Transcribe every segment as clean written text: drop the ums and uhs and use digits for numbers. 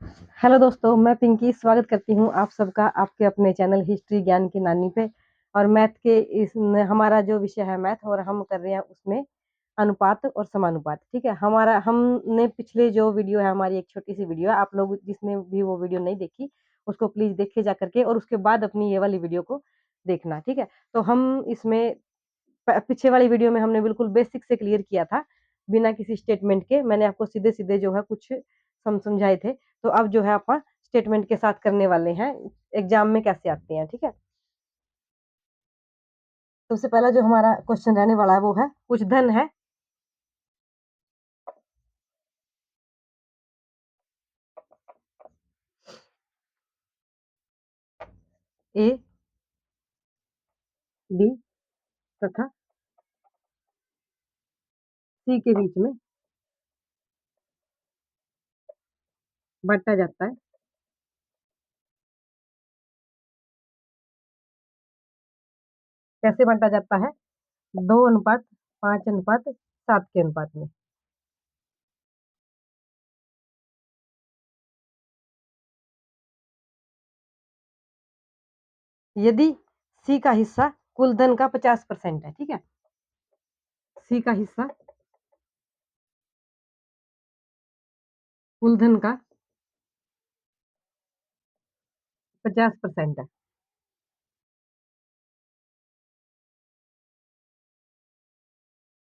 Hello दोस्तों, मैं पिंकी स्वागत करती हूँ आप सबका आपके अपने चैनल हिस्ट्री ज्ञान की नानी पे। और मैथ के इस हमारा जो विषय है मैथ, और हम कर रहे हैं उसमें अनुपात और समानुपात। ठीक है, हमारा हमने पिछले जो वीडियो है, हमारी एक छोटी सी वीडियो है, आप लोग जिसने भी वो वीडियो नहीं देखी उसको प्लीज देखे जा करके, और उसके बाद अपनी ये वाली वीडियो को देखना। ठीक है, तो हम इसमें पीछे वाली वीडियो में हमने बिल्कुल बेसिक से क्लियर किया था, बिना किसी स्टेटमेंट के। मैंने आपको सीधे सीधे जो है कुछ समझाए थे। तो अब जो है अपन स्टेटमेंट के साथ करने वाले हैं, एग्जाम में कैसे आते हैं। ठीक है, तो सबसे पहला जो हमारा क्वेश्चन रहने वाला है वो है, कुछ धन है ए बी तथा सी के बीच में बांटा जाता है। कैसे बांटा जाता है? 2:5 अनुपात 7 के अनुपात में। यदि सी का हिस्सा कुल धन का 50% है। ठीक है, सी का हिस्सा कुल धन का 50% है,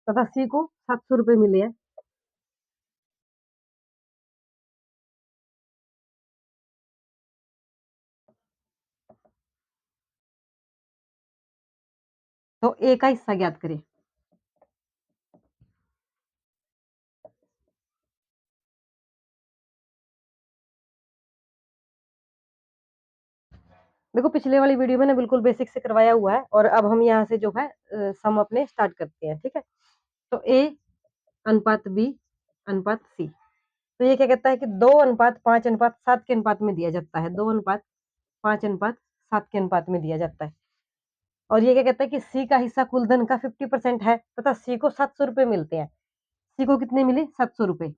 तथा सी को 700 रुपये मिले हैं। तो ए का हिस्सा ज्ञात करें। देखो, पिछले वाली वीडियो में ना बिल्कुल बेसिक से करवाया हुआ है, और अब हम यहाँ से जो है सम अपने स्टार्ट करते हैं। ठीक है, तो ए अनुपात बी अनुपात सी। तो ये क्या कहता है कि 2:5 अनुपात 7 के अनुपात में दिया जाता है। 2:5 अनुपात 7 के अनुपात में दिया जाता है। और ये क्या कहता है कि सी का हिस्सा कुल धन का 50% है, तथा सी को 700 रुपये मिलते हैं। सी को कितने मिले? 700 रुपये।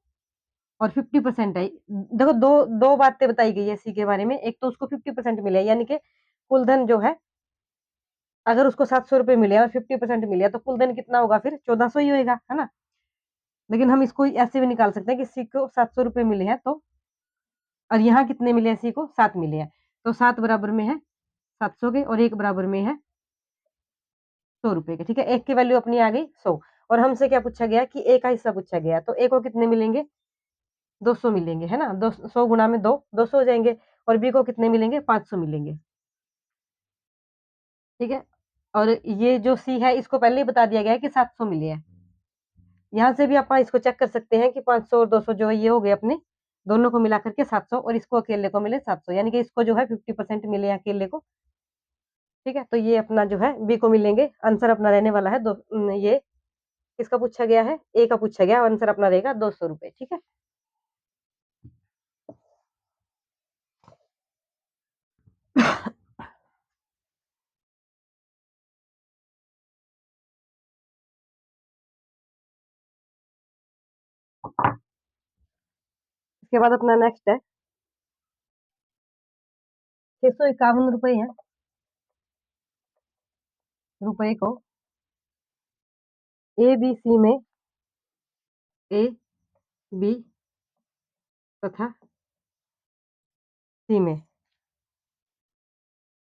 और 50% है। देखो, दो दो बातें बताई गई है सी के बारे में। एक तो उसको 50% मिले, यानी कि कुल धन जो है, अगर उसको 700 रुपये मिले और 50% मिले तो कुल धन कितना होगा? फिर 1400 ही होगा, है ना। लेकिन हम इसको ऐसे भी निकाल सकते हैं कि सी को 700 रुपये मिले हैं, तो और यहाँ कितने मिले हैं? सी को 7 मिले हैं। तो 7 बराबर में है 700 के, और 1 बराबर में है 100 रुपये के। ठीक है, एक की वैल्यू अपनी आ गई 100। और हमसे क्या पूछा गया कि ए का हिस्सा पूछा गया, तो ए को कितने मिलेंगे? 200 मिलेंगे, है ना। 100 गुना में 200 हो जाएंगे। और बी को कितने मिलेंगे? 500 मिलेंगे। ठीक है, और ये जो सी है इसको पहले ही बता दिया गया है कि 700 मिले हैं। यहाँ से भी आप इसको चेक कर सकते हैं कि 500 और 200 जो है ये हो गए अपने, दोनों को मिला करके 700, और इसको अकेले को मिले 700, यानी कि इसको जो है 50% मिले हैं अकेले को। ठीक है, तो ये अपना जो है बी को मिलेंगे। आंसर अपना रहने वाला है ये किसका पूछा गया है? ए का पूछा गया। आंसर अपना रहेगा 200 रुपये। ठीक है, इसके बाद अपना नेक्स्ट है, 651 रुपये है रुपए को ए बी सी में, ए बी तथा सी में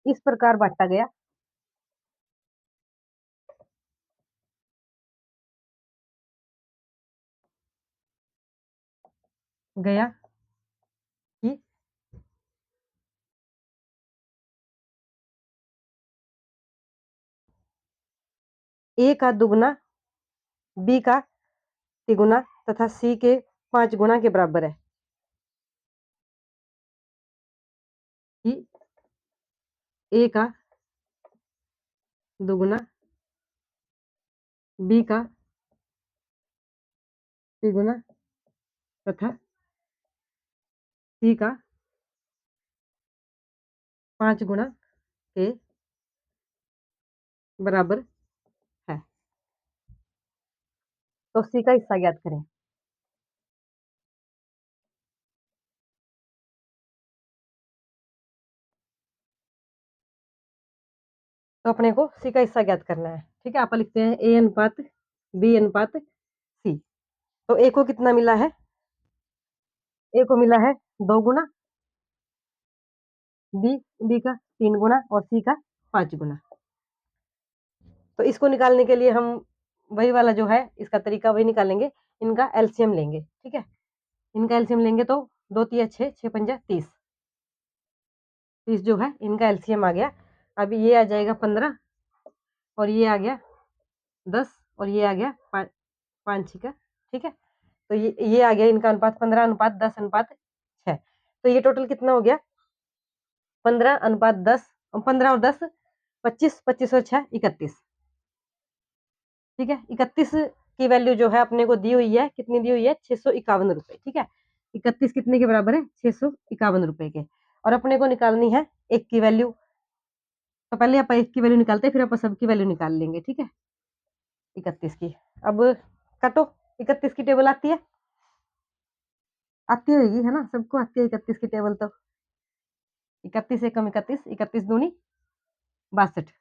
इस प्रकार बांटा गया गया कि ए का दुगना बी का तिगुना तथा सी के 5 गुना के बराबर है। कि ए का दुगना बी का तिगुना तथा सी का 5 गुना के बराबर है। तो सी का हिस्सा ज्ञात करें। तो अपने को सी का हिस्सा ज्ञात करना है। ठीक है, आप लिखते हैं ए अनुपात बी अनुपात सी। तो ए को कितना मिला है? ए को मिला है 2 गुना, बी बी का 3 गुना और सी का 5 गुना। तो इसको निकालने के लिए हम वही वाला जो है इसका तरीका वही निकालेंगे, इनका एलसीएम लेंगे। ठीक है, इनका एलसीएम लेंगे तो 2 तिया 6, 6 पंजा 30, 30 जो है इनका एलसीएम आ गया। अब ये आ जाएगा 15 और ये आ गया 10 और ये आ गया 5 छिका। ठीक है, तो ये आ गया इनका अनुपात 15 अनुपात 10 अनुपात 6। तो ये टोटल कितना हो गया? 15 अनुपात 10, 15 और 10 25, 25 और 6 31। ठीक है, 31 की वैल्यू जो है अपने को दी हुई है, कितनी दी हुई है? 651 रुपए। ठीक है, 31 कितने के बराबर है? 651 रुपए के। और अपने को निकालनी है एक की वैल्यू। तो पहले आप एक की वैल्यू निकालते हैं, फिर आप सबकी वैल्यू निकाल लेंगे। ठीक है, 31 की। अब काटो, 31 की टेबल आती है, आती होगी है ना, सबको आती है 31 की टेबल। तो 31 एकम 31, 31 दूनी 62,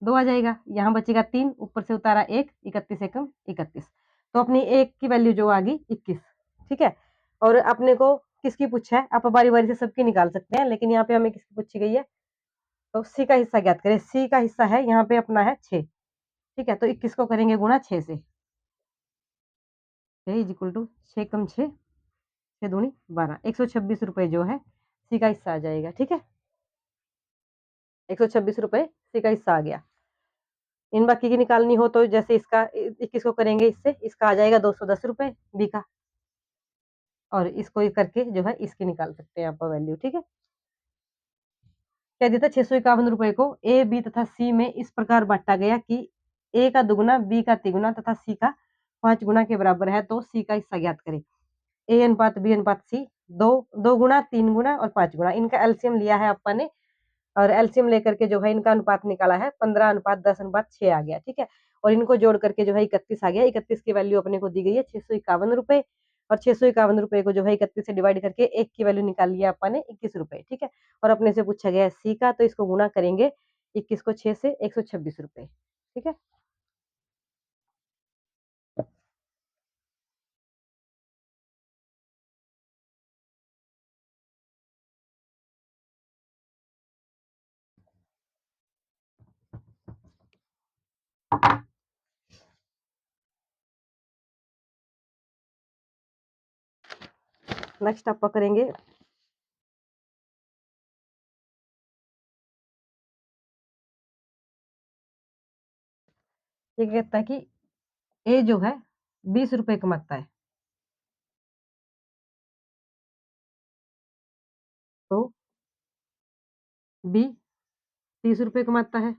2 आ जाएगा, यहाँ बचेगा 3, ऊपर से उतारा 1, 31 एकम 31। तो अपनी एक की वैल्यू जो आ गई 21। ठीक है, और अपने को किसकी पूछा है? आप बारी बारी से सबकी निकाल सकते हैं, लेकिन यहाँ पे हमें किसकी पूछी गई है? तो सी का हिस्सा ज्ञात करें। सी का हिस्सा है यहाँ पे अपना है 6। ठीक है, तो 21 को करेंगे गुणा 6 से, 6 इज इक्वल टू 6 कम 6, 6 दूनी 12, 126 रुपए जो है सी का हिस्सा आ जाएगा। ठीक है, 126 रुपए सी का हिस्सा आ गया। इन बाकी की निकालनी हो तो जैसे इसका 21 को करेंगे, इससे इसका आ जाएगा 210 रुपए बी का, और इसको ये करके जो है इसकी निकाल सकते हैं आप वैल्यू। ठीक है, कह देता 651 रुपए को ए बी तथा सी में इस प्रकार बांटा गया कि ए का दुगुना, बी का तिगुना तथा सी का 5 गुना के बराबर है। तो सी का हिस्सा ज्ञात करें। ए अनुपात बी अनुपात सी, दो 2 गुना, 3 गुना और 5 गुना। इनका एलसीएम लिया है अपन ने, और एलसीएम लेकर के जो है इनका अनुपात निकाला है, 15 अनुपात 10 अनुपात 6 आ गया। ठीक है, और इनको जोड़ करके जो है 31 आ गया। 31 की वैल्यू अपने को दी गई है 651 रुपए, और 651 रुपए को जो है 31 से डिवाइड करके एक की वैल्यू निकाल लिया अपन ने 21 रुपए। ठीक है, और अपने से पूछा गया है सी का, तो इसको गुना करेंगे 21 को 6 से, 126 रुपए। ठीक है, नेक्स्ट आप करेंगे ये कहता है कि ए जो है 20 रुपए कमाता है, तो बी 30 रुपए कमाता है।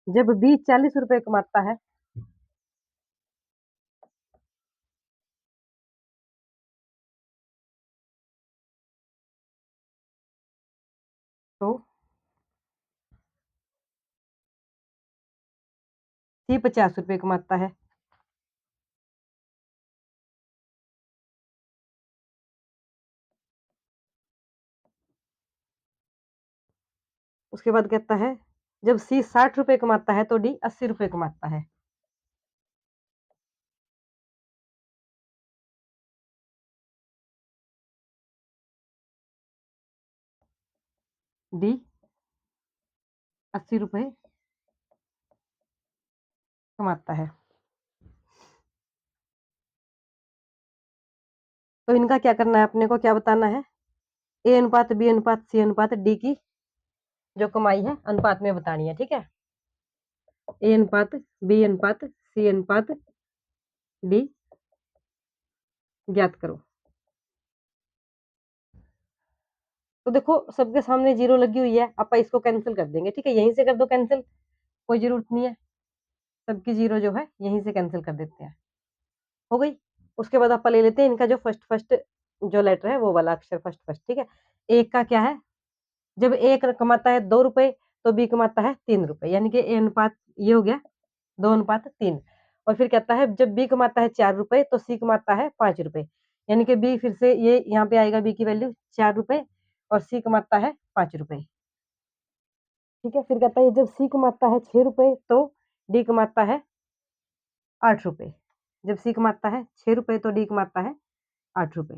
जब बी 40 रुपए कमाता है, तो सी 50 रुपए कमाता है। उसके बाद कहता है जब सी 60 रुपए कमाता है तो डी 80 रुपए कमाता है। डी 80 रुपए कमाता है। तो इनका क्या करना है? अपने को क्या बताना है? ए अनुपात बी अनुपात सी अनुपात डी की जो कमाई है अनुपात में बतानी है। ठीक है, ए अनुपात बी अनुपात सी अनुपात डी ज्ञात करो। तो देखो सबके सामने जीरो लगी हुई है, आप इसको कैंसिल कर देंगे। ठीक है, यहीं से कर दो कैंसिल, कोई जरूरत नहीं है, सबकी जीरो जो है यहीं से कैंसिल कर देते हैं। हो गई। उसके बाद आप ले लेते हैं इनका जो फर्स्ट फर्स्ट जो लेटर है वो वाला अक्षर फर्स्ट फर्स्ट। ठीक है, एक का क्या है? जब एक कमाता है 2 रुपए तो बी कमाता है 3 रुपए, यानी कि ए अनुपात ये हो गया 2 अनुपात 3। और फिर कहता है जब बी कमाता है 4 रुपए तो सी कमाता है 5 रुपए, यानी कि बी फिर से ये यहाँ पे आएगा, बी की वैल्यू 4 रुपए और सी कमाता है 5 रुपए। ठीक है, फिर कहता है जब सी कमाता है 6 रुपए तो डी कमाता है 8 रुपए। जब सी कमाता है 6 रुपए तो डी कमाता है 8 रुपए।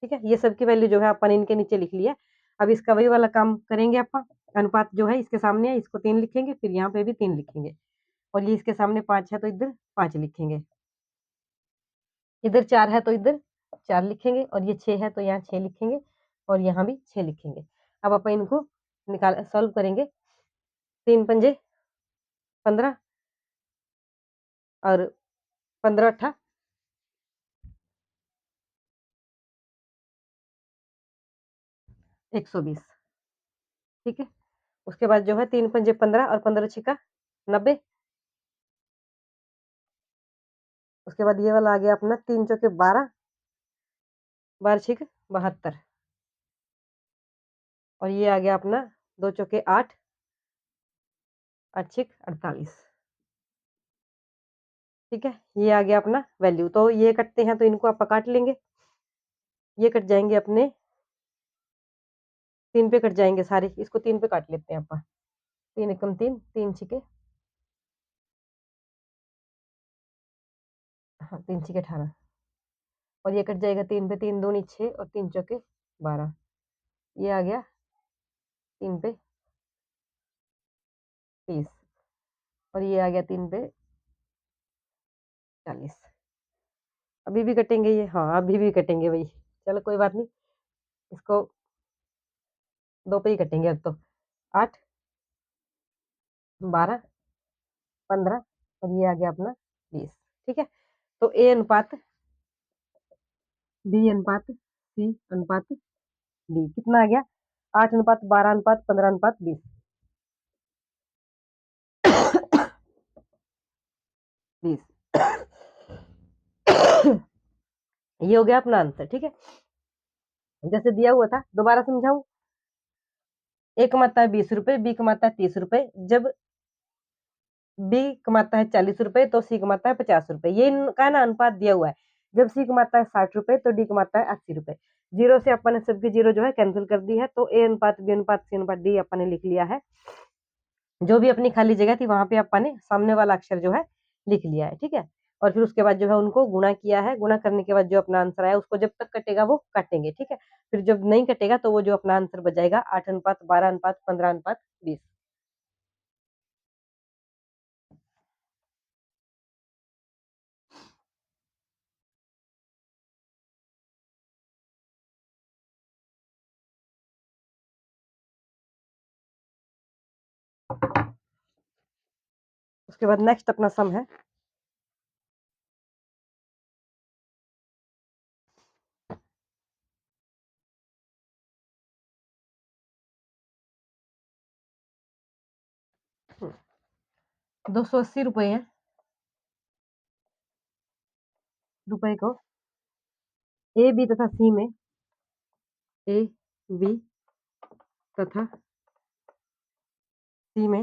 ठीक है, ये सब की वैल्यू जो है अपन इनके नीचे लिख लिया। अब इसका वही वाला काम करेंगे अपन, अनुपात जो है इसके सामने है, इसको 3 लिखेंगे, फिर यहाँ पे भी 3 लिखेंगे और ये इसके सामने 5 है तो इधर 5 लिखेंगे। इधर 4 है तो इधर 4 लिखेंगे और ये 6 है तो यहाँ 6 लिखेंगे और यहाँ भी 6 लिखेंगे। अब अपन इनको निकाल सॉल्व करेंगे। 3 पंजे 15 और 15 अट्ठा 120। ठीक है, उसके बाद जो है 3 पंजे 15 और 15 छिका 90। उसके बाद ये वाला आ गया अपना 3 चौके 12, 12 छिक 72 और ये आ गया अपना 2 चौके 8, 8 छिक 48। ठीक है, ये आ गया अपना वैल्यू। तो ये कटते हैं तो इनको आप काट लेंगे, ये कट जाएंगे अपने 3 पे कट जाएंगे सारे, इसको 3 पे काट लेते हैं अपन। 3 एकम 3, 3 छिके, हाँ 3 छिके 18 और ये कट जाएगा 3 पे, 3 दूनी 6 और 3 चौके 12। ये आ गया 3 पे 30 और ये आ गया 3 पे 40। अभी भी कटेंगे ये, हाँ अभी भी कटेंगे भाई, चलो कोई बात नहीं, इसको 2 पे ही कटेंगे अब तो। 8, 12, 15 और ये आ गया अपना 20। ठीक है, तो ए अनुपात बी अनुपात सी अनुपात डी कितना आ गया? 8 अनुपात 12 अनुपात 15 अनुपात 20। ये हो गया अपना आंसर। ठीक है, जैसे दिया हुआ था दोबारा समझाऊं। ए कमाता है 20 रुपए, बी कमाता है 30 रुपए। जब बी कमाता है 40 रुपए तो सी कमाता है 50 रुपए। ये इनका ना अनुपात दिया हुआ है। जब सी कमाता है 60 रुपए तो डी कमाता है 80 रुपए। जीरो से अपन ने सबकी जीरो जो है कैंसिल कर दी है, तो ए अनुपात बी अनुपात सी अनुपात डी अपन ने लिख लिया है। जो भी अपनी खाली जगह थी वहां पे अपन ने सामने वाला अक्षर जो है लिख लिया है। ठीक है, और फिर उसके बाद जो है उनको गुणा किया है। गुणा करने के बाद जो अपना आंसर आया उसको जब तक कटेगा वो काटेंगे। ठीक है, फिर जब नहीं कटेगा तो वो जो अपना आंसर बजाएगा 8 अनुपात 12 अनुपात 15 अनुपात 20। उसके बाद नेक्स्ट अपना सम है। ₹280 है, रुपए को ए बी तथा सी में, ए बी तथा सी में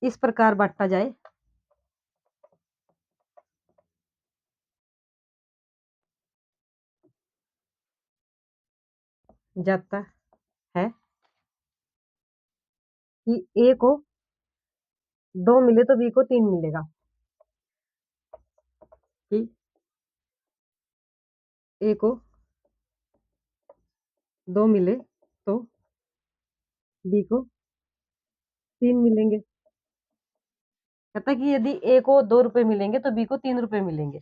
इस प्रकार बांटा जाता है कि ए को 2 मिले तो बी को 3 मिलेगा। कि ए को 2 मिले तो बी को 3 मिलेंगे। कहता है कि यदि ए को 2 रुपए मिलेंगे तो बी को 3 रुपए मिलेंगे।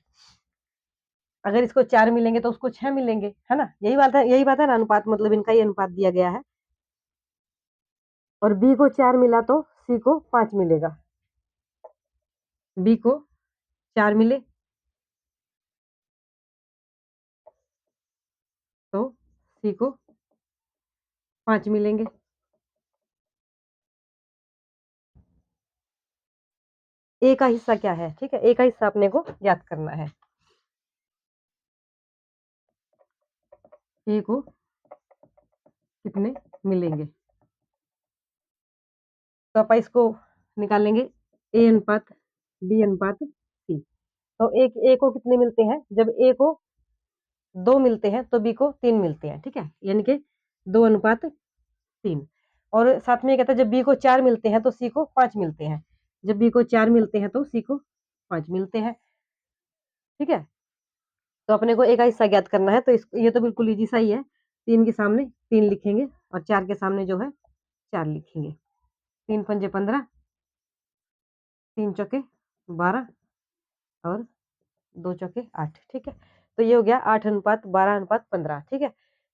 अगर इसको 4 मिलेंगे तो उसको 6 मिलेंगे, है ना? यही बात है, यही बात है ना, अनुपात मतलब इनका ही अनुपात दिया गया है। और बी को 4 मिला तो सी को 5 मिलेगा। बी को 4 मिले तो सी को 5 मिलेंगे। ए का हिस्सा क्या है? ठीक है, ए का हिस्सा अपने को ज्ञात करना है। ए को कितने मिलेंगे? तो आप इसको निकालेंगे, ए अनुपात बी अनुपात तो ए को कितने मिलते हैं? जब ए को 2 मिलते हैं तो बी को 3 मिलते हैं, ठीक है? यानी कि 2:3। और साथ में ये कहता है जब बी को 4 मिलते हैं तो सी को 5 मिलते हैं। जब बी को 4 मिलते हैं तो सी को 5 मिलते हैं, ठीक है? तो अपने को ए का हिस्सा ज्ञात करना है, तो इस ये तो बिल्कुल ईज़ी सा ही है। 3 के सामने 3 लिखेंगे और 4 के सामने जो है 4 लिखेंगे। 3 पंजे 15, 3 चौके 12 और 2 चौके 8, ठीक है? तो ये हो गया 8:12:15, ठीक है?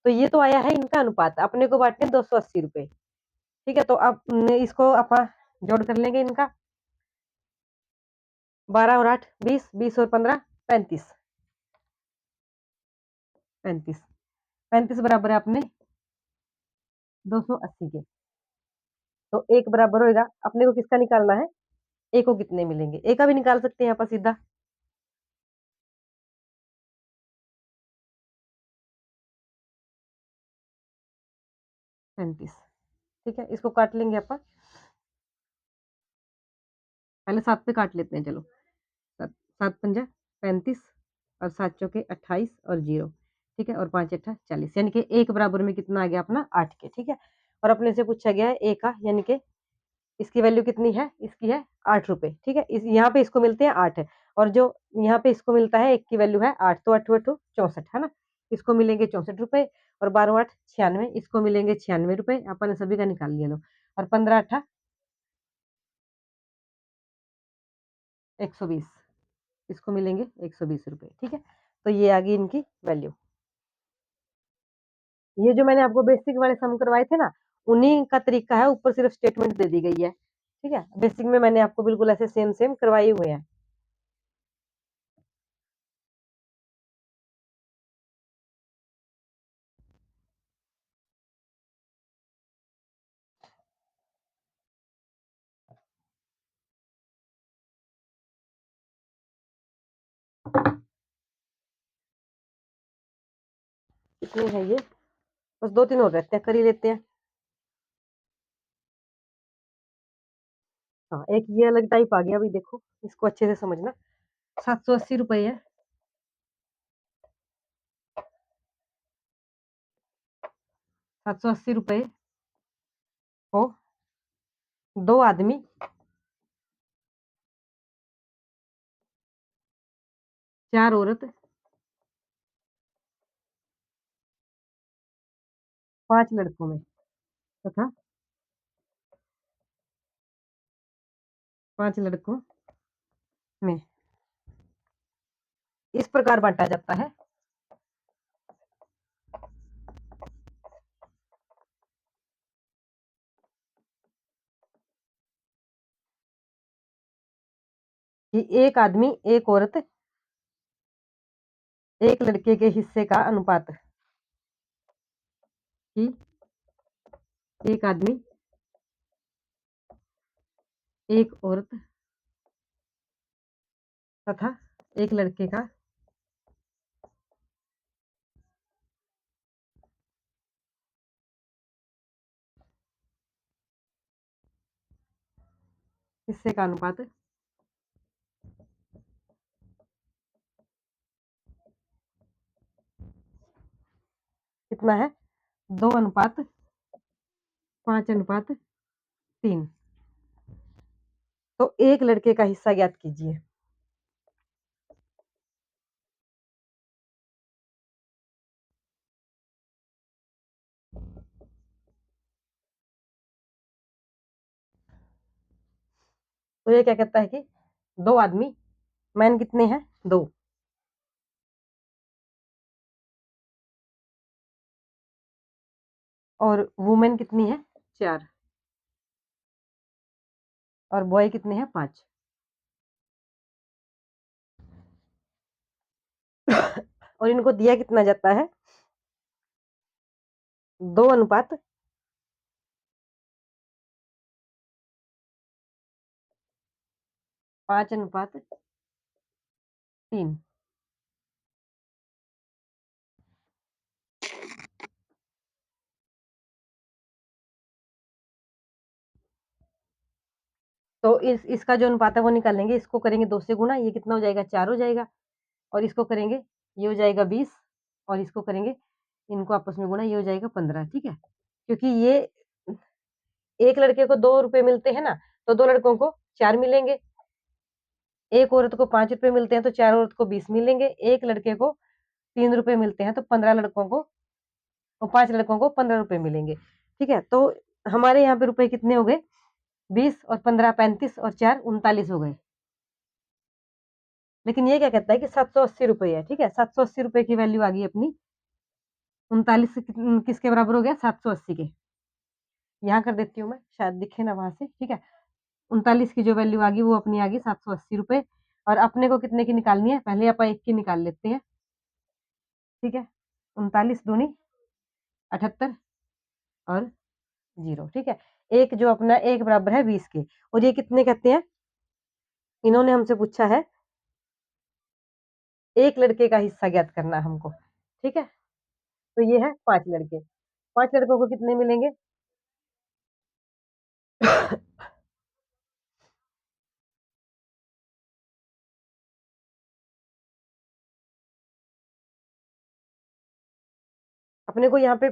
तो ये तो आया है इनका अनुपात, अपने को बाँटने हैं ₹280, ठीक है? तो अब इसको अपन जोड़ कर लेंगे इनका। 12 और 8 20, 20 और 15 35, 35, 35 बराबर है अपने 280 के। तो 1 बराबर होएगा, अपने को किसका निकालना है? ए को कितने मिलेंगे? ए का भी निकाल सकते हैं यहाँ पर सीधा। 35, ठीक है? इसको काट लेंगे अपन। पहले 7 पे काट लेते हैं, चलो। 7 7 पंजा 35 और 7 चौके 28 और 0, ठीक है? और 5 अट्ठा 40, यानी कि 1 बराबर में कितना आ गया अपना 8 के, ठीक है? और अपने से पूछा गया है ए का, यानी कि इसकी वैल्यू कितनी है? इसकी है ₹8, ठीक है? इस यहाँ पे इसको मिलते हैं 8 और जो यहाँ पे इसको मिलता है 1 की वैल्यू है 8, तो 8 8 64, है ना? इसको मिलेंगे ₹64 और 12 8 96, इसको मिलेंगे ₹96। अपन ने सभी का निकाल लिया लो। और 15 अट्ठा 120, इसको मिलेंगे ₹120, ठीक है? तो ये आ गई इनकी वैल्यू। ये जो मैंने आपको बेसिक वाले सम करवाए थे ना, उन्हीं का तरीका है, ऊपर सिर्फ स्टेटमेंट दे दी गई है, ठीक है? बेसिक में मैंने आपको बिल्कुल ऐसे सेम सेम करवाए हुए हैं। कितनी है ये? बस 2-3 और रहते हैं, कर ही लेते हैं। हाँ, एक ये अलग टाइप आ गया, अभी देखो, इसको अच्छे से समझना। ₹780 है, ₹780 को 2 आदमी, 4 औरत, 5 लड़कों में तथा 5 लड़कों में इस प्रकार बाँटा जाता है कि एक आदमी, एक औरत, एक लड़के के हिस्से का अनुपात, कि एक आदमी, एक औरत तथा एक लड़के का हिस्से का अनुपात कितना है? 2:5:3। तो एक लड़के का हिस्सा ज्ञात कीजिए। तो ये क्या कहता है कि 2 आदमी, मैन कितने हैं? 2, और वुमेन कितनी है? 4, और बॉय कितने हैं? 5। और इनको दिया कितना जाता है? 2:5, 5:3। तो इसका जो अनुपात है वो निकाल लेंगे, इसको करेंगे 2 से गुणा, ये कितना हो जाएगा 4 हो जाएगा, और इसको करेंगे ये हो जाएगा 20, और इसको करेंगे इनको आपस में गुणा, ये हो जाएगा 15, ठीक है? क्योंकि ये एक लड़के को 2 रुपए मिलते हैं ना, तो 2 लड़कों को 4 मिलेंगे। एक औरत को 5 रुपए मिलते हैं तो 4 औरत को 20 मिलेंगे। एक लड़के को 3 रुपए मिलते हैं तो 15 लड़कों को और 5 लड़कों को 15 रुपए मिलेंगे, ठीक है? तो हमारे यहाँ पे रुपए कितने हो गए? 20 और 15 35 और 4 39 हो गए। लेकिन ये क्या कहता है कि 780 रुपए है, ठीक है? 780 रुपए की वैल्यू आ गई अपनी। 39 किसके बराबर हो गया? 780 के। यहाँ कर देती हूँ मैं, शायद दिखे ना वहां से, ठीक है? 39 की जो वैल्यू आ गई वो अपनी आ गई 780 रुपए। और अपने को कितने की निकालनी है? पहले अपन एक की निकाल लेते हैं, ठीक है? 39 दूनी 78 और 0, ठीक है? एक जो अपना एक बराबर है 20 के। और ये कितने कहते हैं? इन्होंने हमसे पूछा है एक लड़के का हिस्सा ज्ञात करना हमको, ठीक है? तो ये है 5 लड़के। 5 लड़कों को कितने मिलेंगे? अपने को यहाँ पे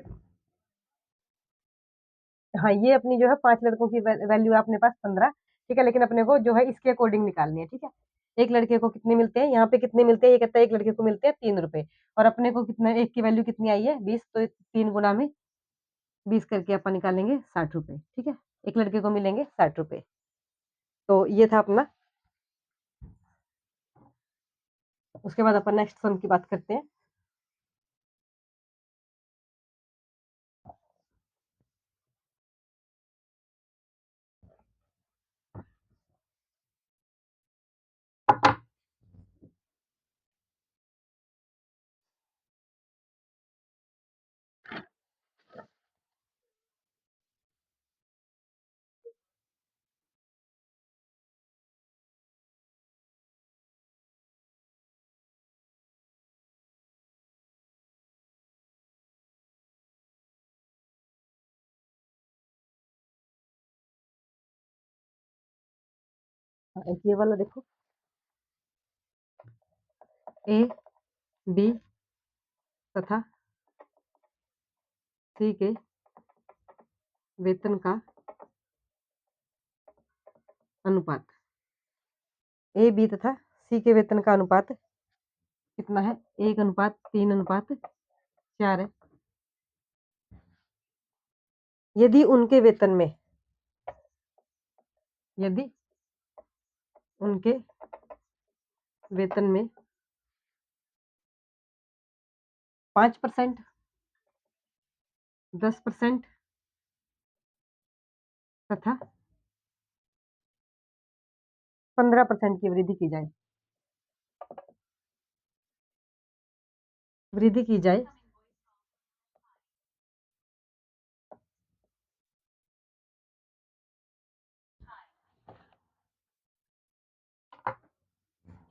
हाँ, ये अपनी जो है 5 लड़कों की वैल्यू है अपने पास 15, ठीक है? लेकिन अपने को जो है इसके अकॉर्डिंग निकालनी है, ठीक है? एक लड़के को कितने मिलते हैं? यहाँ पे कितने मिलते हैं? ये कहता है एक लड़के को मिलते हैं 3 रुपए, और अपने को कितना, एक की वैल्यू कितनी आई है? 20, तो 3 गुना में 20 करके अपन निकालेंगे 60 रुपए, ठीक है? एक लड़के को मिलेंगे 60 रुपए। तो ये था अपना। उसके बाद अपन नेक्स्ट सम की बात करते हैं। एक ये वाला देखो, ए बी तथा सी के वेतन का अनुपात। ए बी तथा सी के वेतन का अनुपात कितना है? 1:3:4 है। यदि उनके वेतन में यदि उनके वेतन में 5%, 10% तथा 15% की वृद्धि की जाए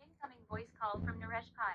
Incoming voice call from Naresh Pai.